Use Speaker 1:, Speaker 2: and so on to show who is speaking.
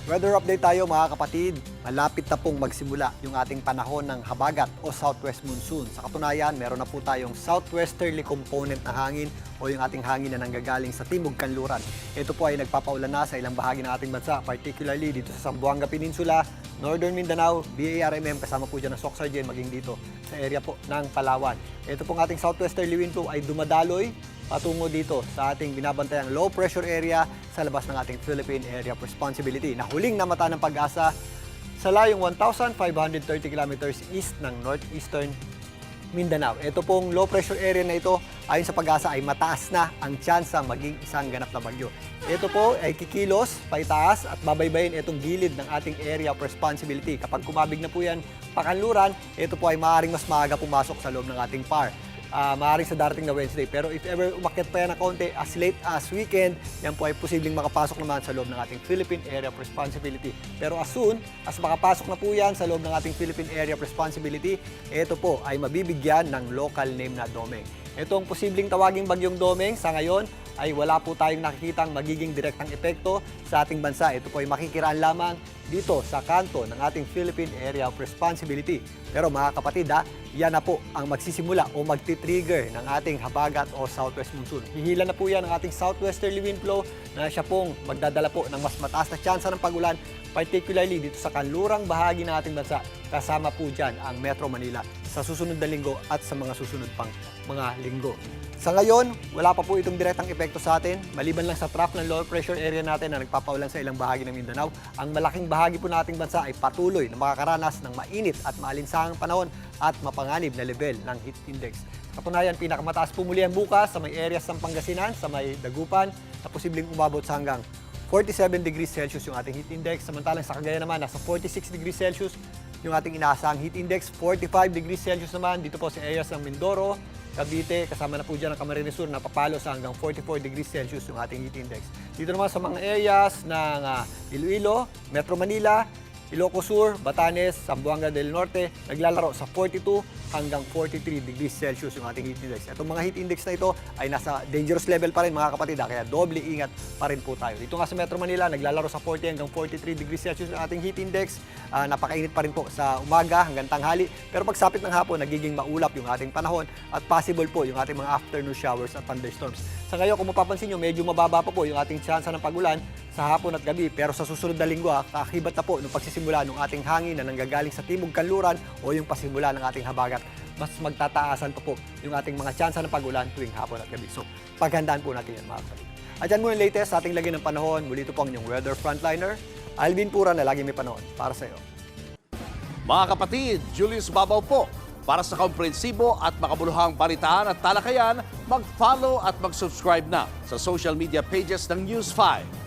Speaker 1: Weather update tayo mga kapatid. Malapit na pong magsimula yung ating panahon ng habagat o southwest monsoon. Sa katunayan, meron na po tayong southwesterly component na hangin o yung ating hangin na nanggagaling sa timog kanluran. Ito po ay nagpapaulan na sa ilang bahagi ng ating bansa, particularly dito sa Zamboanga Peninsula, Northern Mindanao, BARMM, kasama po dyan ang Soxargen, maging dito sa area po ng Palawan. Ito pong ating southwesterly wind flow ay dumadaloy patungo dito sa ating binabantayang low pressure area sa labas ng ating Philippine Area of Responsibility na huling namata ng pag-asa sa layong 1,530 kilometers east ng northeastern Mindanao. Ito pong low pressure area na ito, ayon sa pag-asa, ay mataas na ang tsansa maging isang ganap na bagyo. Ito po ay kikilos, paitaas at babaybayin itong gilid ng ating area of responsibility. Kapag kumabig na po yan pakanluran, ito po ay maaaring mas maaga pumasok sa loob ng ating PAR. Maaaring sa darating na Wednesday. Pero if ever umakyat pa yan ng konti, as late as weekend, yan po ay posibleng makapasok naman sa loob ng ating Philippine Area of Responsibility. Pero as soon as makapasok na po yan sa loob ng ating Philippine Area of Responsibility, ito po ay mabibigyan ng local name na Domeng. Itong posibleng tawaging bagyong Domeng sa ngayon ay wala po tayong nakikitang magiging direktang epekto sa ating bansa. Ito po ay makikiraan lamang dito sa kanto ng ating Philippine Area of Responsibility. Pero mga kapatid, yan na po ang magsisimula o magti-trigger ng ating habagat o southwest monsoon. Hihila na po yan ang ating southwesterly wind flow na siya pong magdadala po ng mas mataas na tsansa ng pagulan, particularly dito sa kanlurang bahagi ng ating bansa. Kasama po dyan ang Metro Manila sa susunod na linggo at sa mga susunod pang mga linggo. Sa ngayon, wala pa po itong direktang epekto sa atin. Maliban lang sa trough ng low pressure area natin na nagpapaulan sa ilang bahagi ng Mindanao, ang malaking bahagi po nating bansa ay patuloy na makakaranas ng mainit at maalinsangang panahon at mapanganib na level ng heat index. Katunayan, pinakamataas po muli ang bukas sa may areas ng Pangasinan, sa may Dagupan, na posibleng umabot sa hanggang 47 degrees Celsius yung ating heat index. Samantalang sa Cagayan naman, nasa 46 degrees Celsius yung ating inaasahang heat index. 45 degrees Celsius naman dito po sa areas ng Mindoro, Cavite, kasama na po dyan ang Camarines Sur, napapalo sa hanggang 44 degrees Celsius yung ating heat index. Dito naman sa mga areas ng Iloilo, Metro Manila, Ilocos Sur, Batanes, Zamboanga del Norte, naglalaro sa 42 hanggang 43 degrees Celsius yung ating heat index. Itong mga heat index na ito ay nasa dangerous level pa rin mga kapatid, kaya doble ingat pa rin po tayo. Dito nga sa Metro Manila, naglalaro sa 40 hanggang 43 degrees Celsius yung ating heat index. Napakainit pa rin po sa umaga hanggang tanghali, pero pagsapit ng hapon, nagiging maulap yung ating panahon at possible po yung ating mga afternoon showers at thunderstorms. Sa ngayon, kung mapapansin nyo, medyo mababa pa po yung ating tsansa ng pagulan sa hapon at gabi, pero sa susunod na linggo, kakibat na po nung pagsisimula ng ating hangin na nanggagaling sa timog kanluran o yung pasimula ng ating habagat, mas magtataasan pa po yung ating mga tsansa ng pagulan tuwing hapon at gabi. So, paghandaan po natin yan mga kapatid. At yan muna yung latest sa ating lagay ng panahon. Muli ito po ang inyong weather frontliner, Alvin Pura, na lagi may panahon para sa iyo.
Speaker 2: Mga kapatid, Julius Babaw po. Para sa komprehensibo at makabuluhang balitaan at talakayan, mag-follow at mag-subscribe na sa social media pages ng News 5.